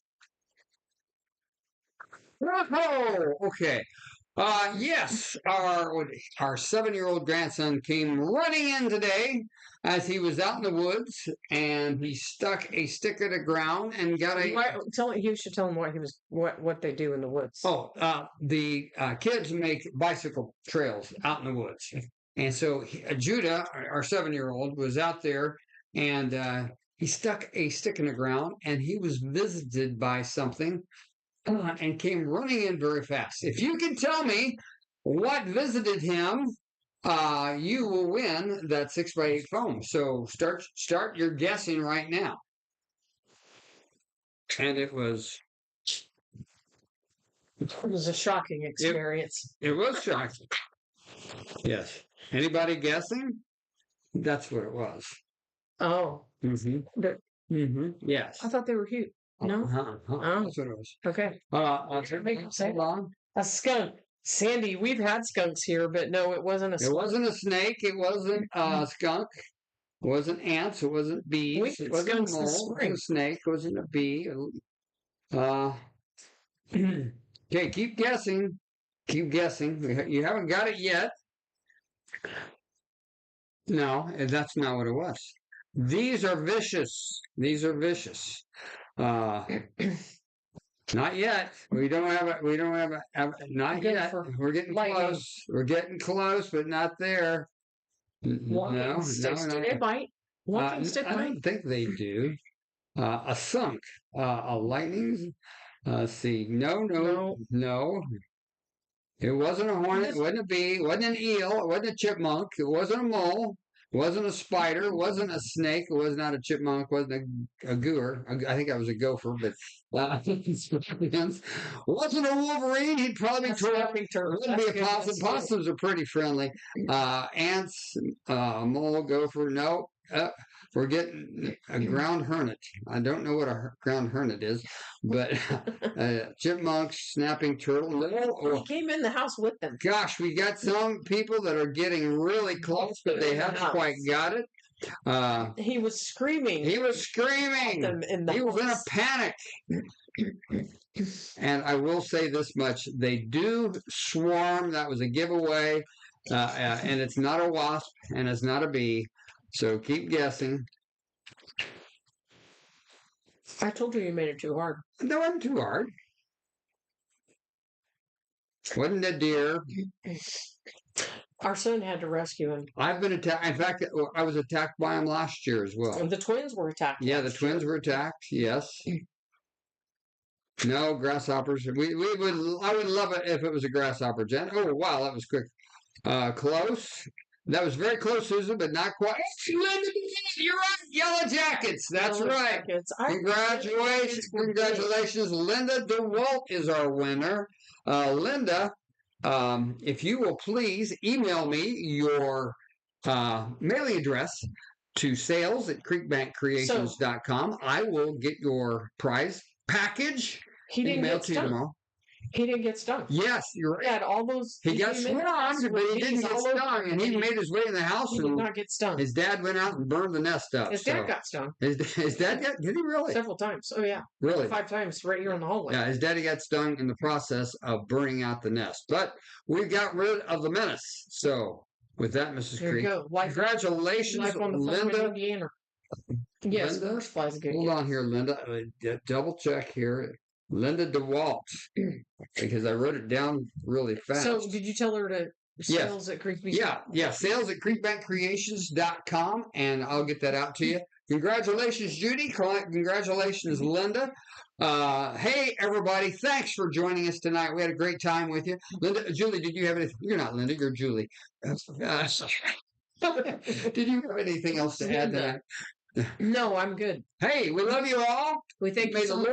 Speaker 1: Oh, okay. Yes, our 7-year-old grandson came running in today as he was out in the woods, and he stuck a stick in the ground and got a.
Speaker 2: You should tell him what they do in the woods.
Speaker 1: Oh, the kids make bicycle trails out in the woods, and so Judah, our 7-year-old, was out there, and he stuck a stick in the ground, and he was visited by something. And came running in very fast. If you can tell me what visited him, you will win that 6x8 foam. So start your guessing right now. And it was
Speaker 2: a shocking experience.
Speaker 1: It was shocking. Yes. Anybody guessing? That's what it was.
Speaker 2: Oh.
Speaker 1: Yes.
Speaker 2: I thought they were cute. No? Oh.
Speaker 1: That's what it was.
Speaker 2: Okay.
Speaker 1: Hold on.
Speaker 2: A skunk. Sandy, we've had skunks here, but no, it wasn't a skunk.
Speaker 1: It wasn't a snake. It wasn't a skunk. It wasn't ants. It wasn't bees. It wasn't a mole. It wasn't a snake. It wasn't a bee. Okay, keep guessing. Keep guessing. You haven't got it yet. No, that's not what it was. These are vicious. These are vicious. Not yet. We don't have a. We don't have a. Not
Speaker 2: Good
Speaker 1: yet.
Speaker 2: for
Speaker 1: We're getting
Speaker 2: lightning.
Speaker 1: close. We're getting close, but not there.
Speaker 2: Walking sticks. Do they bite? Walking stick
Speaker 1: I
Speaker 2: bite?
Speaker 1: don't think they do. A sunk. A lightning. See. No. It wasn't a hornet. It wasn't a bee. It wasn't an eel. It wasn't a chipmunk. It wasn't a mole. It wasn't a spider. It wasn't a snake. It was not a chipmunk. It wasn't a gooer. I think I was a gopher, but scorpions. Wasn't a wolverine. He'd probably be
Speaker 2: snapping turtle.
Speaker 1: Wouldn't be a possum. Possums are pretty friendly. Ants, mole, gopher. No. We're getting a ground hermit. I don't know what a ground hermit is, but chipmunks, snapping turtle. No.
Speaker 2: He came in the house with them.
Speaker 1: Gosh, we got some people that are getting really close, but they haven't quite got it.
Speaker 2: He was screaming.
Speaker 1: He was screaming. He was in a panic. And I will say this much. They do swarm. That was a giveaway. And it's not a wasp and it's not a bee. So keep guessing.
Speaker 2: I told you made it too hard.
Speaker 1: No, it wasn't too hard. Wasn't a deer.
Speaker 2: Our son had to rescue him.
Speaker 1: I've been attacked. In fact, I was attacked by him last year as well.
Speaker 2: The twins were attacked.
Speaker 1: Yeah, the twins were attacked. Yes. No grasshoppers. I would love it if it was a grasshopper, Jen. Oh wow, that was quick. Close. That was very close, Susan, but not quite. Linda, you're right. Yellow Jackets. That's
Speaker 2: Yellow
Speaker 1: right.
Speaker 2: Jackets.
Speaker 1: Congratulations. Linda DeWalt is our winner. Linda, if you will please email me your mailing address to sales@creekbankcreations.com. I will get your prize package emailed to you tomorrow.
Speaker 2: He didn't get stung.
Speaker 1: Yes, you're right.
Speaker 2: He had all those.
Speaker 1: He got stung, but he didn't get stung, and he made his way in the house.
Speaker 2: He did not get stung.
Speaker 1: His dad went out and burned the nest up.
Speaker 2: His dad got stung.
Speaker 1: His dad got? Did he really?
Speaker 2: Several times. Oh yeah.
Speaker 1: Really?
Speaker 2: 5 times right here in the hallway.
Speaker 1: Yeah, his daddy got stung in the process of burning out the nest. But we got rid of the menace. So with that, Mrs.
Speaker 2: There
Speaker 1: Creek,
Speaker 2: you go.
Speaker 1: congratulations, Linda.
Speaker 2: Yes,
Speaker 1: Linda,
Speaker 2: first fly's a good.
Speaker 1: Hold on here, Linda. Double check here. Linda DeWalt, because I wrote it down really fast.
Speaker 2: So did you tell her to sales at Creekbank?
Speaker 1: Yeah, sales@creekbankcreations.com, and I'll get that out to you. Congratulations, Judy. Congratulations, Linda. Hey, everybody. Thanks for joining us tonight. We had a great time with you. Julie, did you have anything? You're not Linda, you're Julie. Did you have anything else to add to that?
Speaker 2: No, I'm good.
Speaker 1: Hey, we love you all.
Speaker 2: We thank you so much.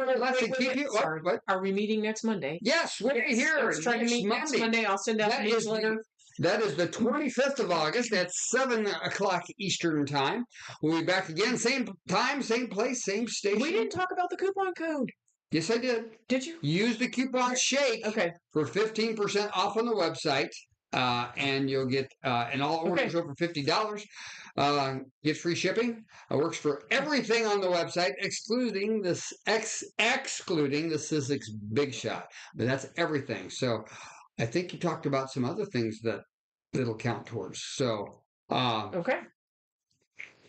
Speaker 1: What?
Speaker 2: Are we meeting next Monday?
Speaker 1: Yes, we're here.
Speaker 2: Let's try to meet next Monday. I'll send out the newsletter.
Speaker 1: That is the 25th of August at 7 o'clock Eastern Time. We'll be back again, same time, same place, same station.
Speaker 2: We didn't talk about the coupon code.
Speaker 1: Yes, I did.
Speaker 2: Did you?
Speaker 1: Use the coupon SHAKE for 15% off on the website. And you'll get, and all orders over $50, get free shipping. It works for everything on the website, excluding the Sizzix Big Shot. But that's everything. So I think you talked about some other things that'll count towards. So,
Speaker 2: okay.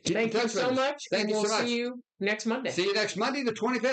Speaker 2: Thank you so much.
Speaker 1: Thank you so much.
Speaker 2: See you next Monday.
Speaker 1: See you next Monday, the 25th.